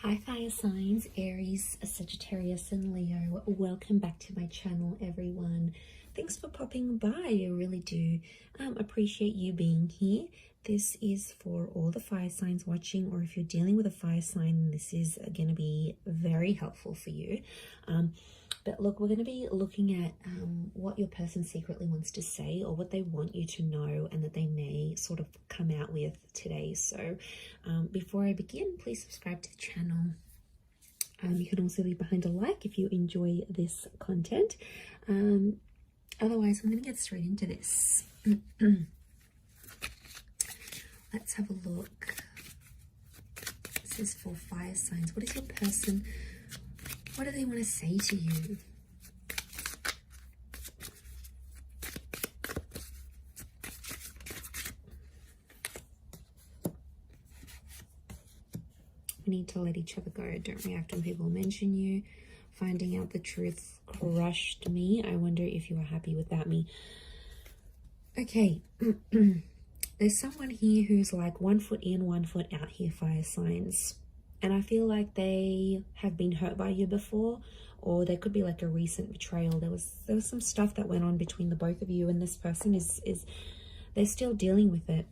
Hi fire signs, Aries, Sagittarius and Leo. Welcome back to my channel, everyone. Thanks for popping by. I really do appreciate you being here. This is for all the fire signs watching, or if you're dealing with a fire sign, this is going to be very helpful for you. But look, we're going to be looking at what your person secretly wants to say, or what they want you to know and that they may sort of come out with today. So before I begin, please subscribe to the channel. You can also leave behind a like if you enjoy this content. Otherwise, I'm going to get straight into this. Let's have a look. This is for fire signs. What is your person? What do they want to say to you? We need to let each other go. Don't react when people mention you. Finding out the truth crushed me. I wonder if you are happy without me. Okay. There's someone here who's like 1 foot in, 1 foot out here, fire signs. And I feel like they have been hurt by you before, or there could be like a recent betrayal. There was some stuff that went on between the both of you, and this person is they're still dealing with it.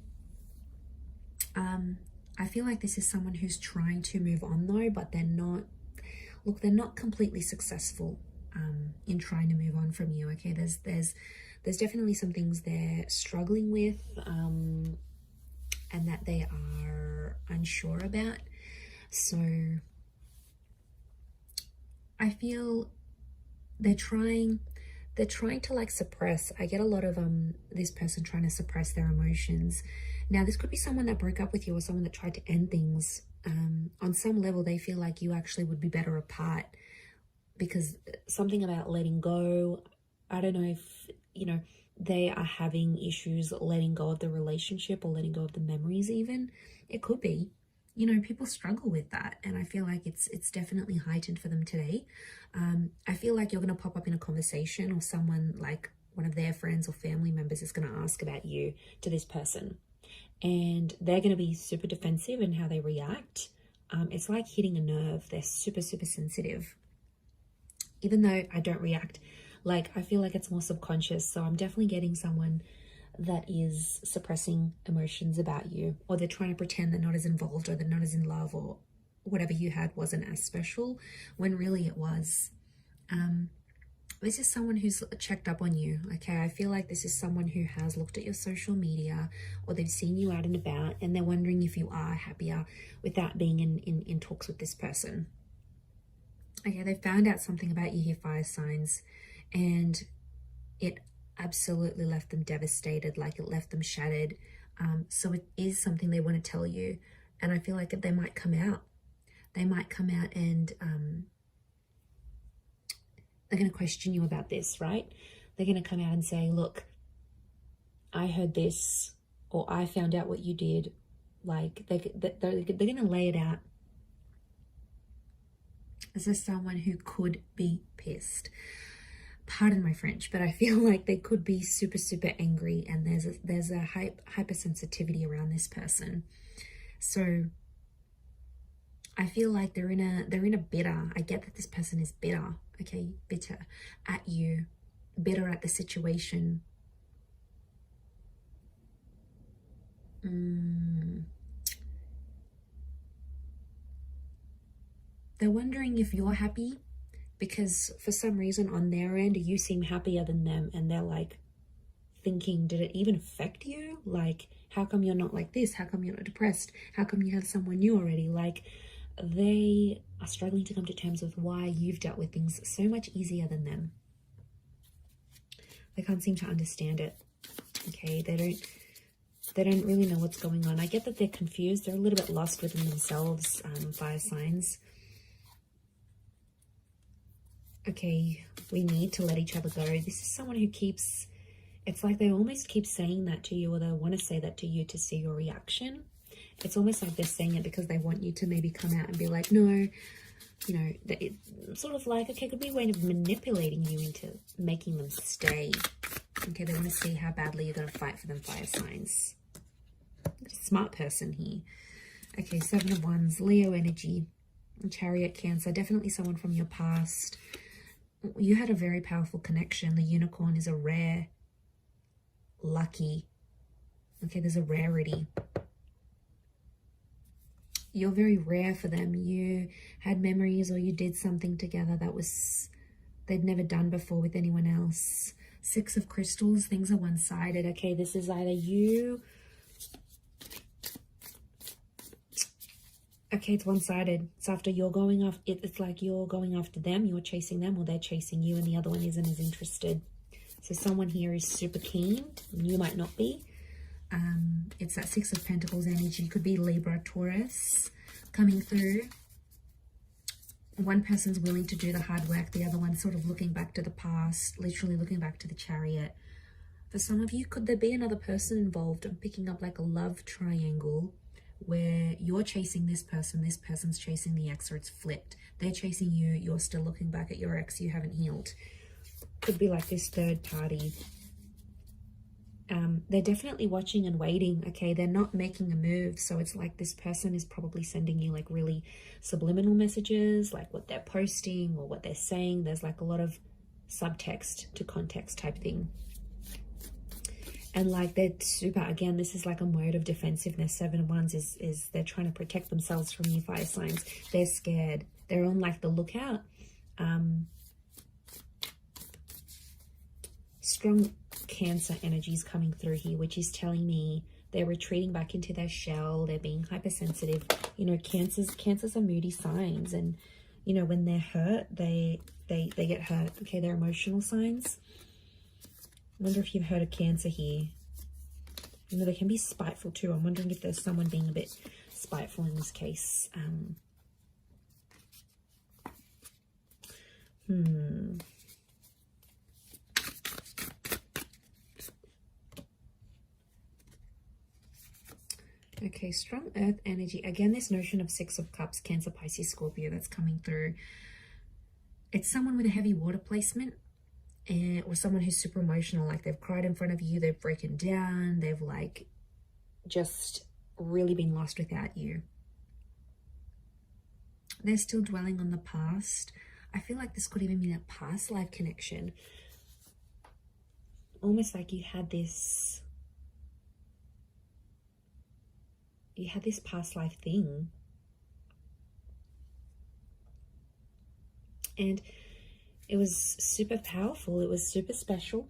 I feel like this is someone who's trying to move on though, but they're not. Look, they're not completely successful in trying to move on from you. Okay, there's definitely some things they're struggling with, and that they are unsure about. So I feel they're trying to like suppress. I get a lot of this person trying to suppress their emotions. Now this could be someone that broke up with you, or someone that tried to end things. On some level they feel like you actually would be better apart, because something about letting go. I don't know if they are having issues letting go of the relationship, or letting go of the memories even. It could be. People struggle with that, and I feel like it's definitely heightened for them today. I feel like you're going to pop up in a conversation, or someone like one of their friends or family members is going to ask about you to this person, and they're going to be super defensive in how they react. It's like hitting a nerve. They're super sensitive. Even though I don't react, like I feel like it's more subconscious. So I'm definitely getting someone that is suppressing emotions about you, or they're trying to pretend they're not as involved, or they're not as in love, or whatever you had wasn't as special when really it was. This is someone who's checked up on you. Okay, I feel like this is someone who has looked at your social media, or they've seen you out and about, and they're wondering if you are happier without being in talks with this person. Okay, they found out something about you here, fire signs, and it absolutely left them devastated. Like it left them shattered. So it is something they want to tell you, and I feel like they might come out. They might come out and they're going to question you about this, right? They're going to come out and say, look, I heard this, or I found out what you did. Like they're going to lay it out. This is someone who could be pissed. Pardon my French, but I feel like they could be super angry, and there's a hypersensitivity around this person. So I feel like they're in a bitter. I get that this person is bitter. Okay, bitter at you, bitter at the situation. They're wondering if you're happy, because for some reason on their end you seem happier than them, and they're like thinking, did it even affect you? Like, how come you're not like this? How come you're not depressed? How come you have someone new already? Like, they are struggling to come to terms with why you've dealt with things so much easier than them. They can't seem to understand it. Okay, they don't really know what's going on. I get that they're confused. They're a little bit lost within themselves, fire signs. Okay, we need to let each other go. This is someone who keeps, it's like they almost keep saying that to you, or they want to say that to you to see your reaction. It's almost like they're saying it because they want you to maybe come out and be like, no, it's sort of like, okay, it could be a way of manipulating you into making them stay. Okay, they want to see how badly you're going to fight for them, fire signs. Smart person here. Okay, 7 of Wands, Leo energy. Chariot, Cancer, definitely someone from your past. You had a very powerful connection. The unicorn is a rare, lucky. Okay, there's a rarity. You're very rare for them. You had memories or you did something together that was they'd never done before with anyone else. Six of Crystals, things are one-sided. Okay, this is either you. Okay, it's one-sided. It's after you're going off. It's like you're going after them, you're chasing them, or they're chasing you, and the other one isn't as interested. So someone here is super keen, and you might not be. It's that Six of Pentacles energy. Could be Libra, Taurus coming through. One person's willing to do the hard work. The other one's sort of looking back to the past, literally looking back to the Chariot. For some of you, could there be another person involved? I'm picking up like a love triangle where you're chasing this person's chasing the ex, or it's flipped. They're chasing you, you're still looking back at your ex, you haven't healed. Could be like this third party. They're definitely watching and waiting. Okay, they're not making a move, so it's like this person is probably sending you like really subliminal messages, like what they're posting or what they're saying. There's like a lot of subtext to context type thing. And like they're super, again, this is like a mode of defensiveness. Seven of Wands is they're trying to protect themselves from you, fire signs. They're scared. They're on like the lookout. Strong Cancer energies coming through here, which is telling me they're retreating back into their shell. They're being hypersensitive. You know, cancers are moody signs, and you know, when they're hurt, they get hurt. Okay, they're emotional signs. I wonder if you've heard of Cancer here. You know, they can be spiteful too. I'm wondering if there's someone being a bit spiteful in this case. Okay, strong earth energy. Again, this notion of Six of Cups, Cancer, Pisces, Scorpio that's coming through. It's someone with a heavy water placement, or someone who's super emotional. Like they've cried in front of you, they've broken down, they've like just really been lost without you. They're still dwelling on the past. I feel like this could even be a past life connection. Almost like you had this past life thing. And it was super powerful. It was super special.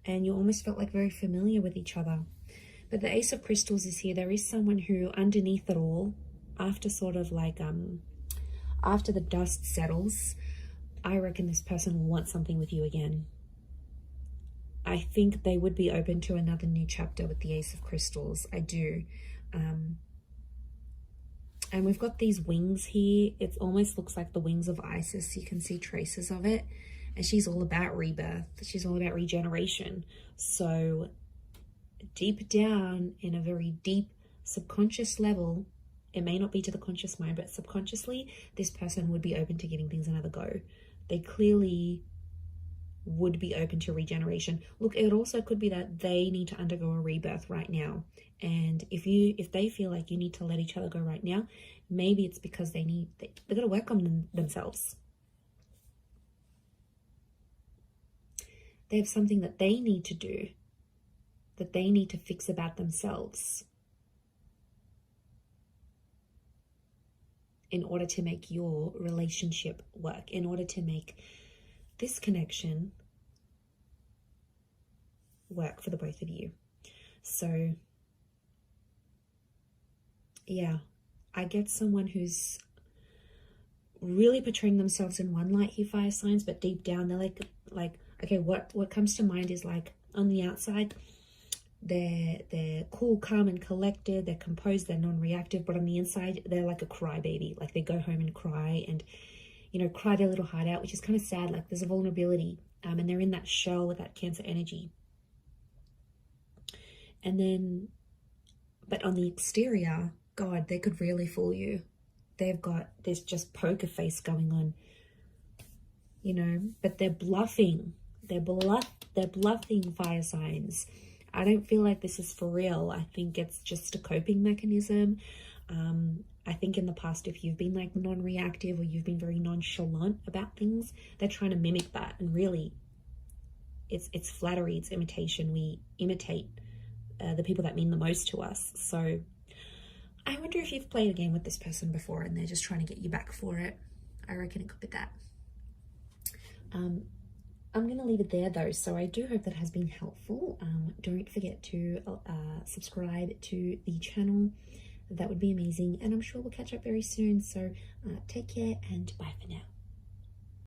And you almost felt like very familiar with each other. But the Ace of Crystals is here. There is someone who, underneath it all, after sort of like, after the dust settles, I reckon this person will want something with you again. I think they would be open to another new chapter with the Ace of Crystals. I do. And we've got these wings here. It almost looks like the wings of Isis. You can see traces of it. And she's all about rebirth. She's all about regeneration. So deep down, in a very deep subconscious level, it may not be to the conscious mind, but subconsciously, this person would be open to giving things another go. They clearly would be open to regeneration. Look, it also could be that they need to undergo a rebirth right now. And if they feel like you need to let each other go right now, maybe it's because they've got to work on themselves. They have something that they need to do, that they need to fix about themselves in order to make your relationship work, in order to make this connection work for the both of you. So yeah, I get someone who's really portraying themselves in one light here, fire signs, but deep down they're like okay, what comes to mind is like, on the outside they're cool, calm and collected, they're composed, they're non-reactive, but on the inside they're like a crybaby. Like they go home and cry and, you know, cry their little heart out, which is kind of sad. Like there's a vulnerability, and they're in that shell with that Cancer energy. And then, but on the exterior, God, they could really fool you. They've got this just poker face going on, you know, but they're bluffing. They're bluffing, fire signs. I don't feel like this is for real. I think it's just a coping mechanism. I think in the past, if you've been like non-reactive or you've been very nonchalant about things, they're trying to mimic that. And really, it's flattery, it's imitation. We imitate the people that mean the most to us. So I wonder if you've played a game with this person before and they're just trying to get you back for it. I reckon it could be that. I'm going to leave it there though, so I do hope that has been helpful. Don't forget to subscribe to the channel. That would be amazing, and I'm sure we'll catch up very soon. So take care and bye for now.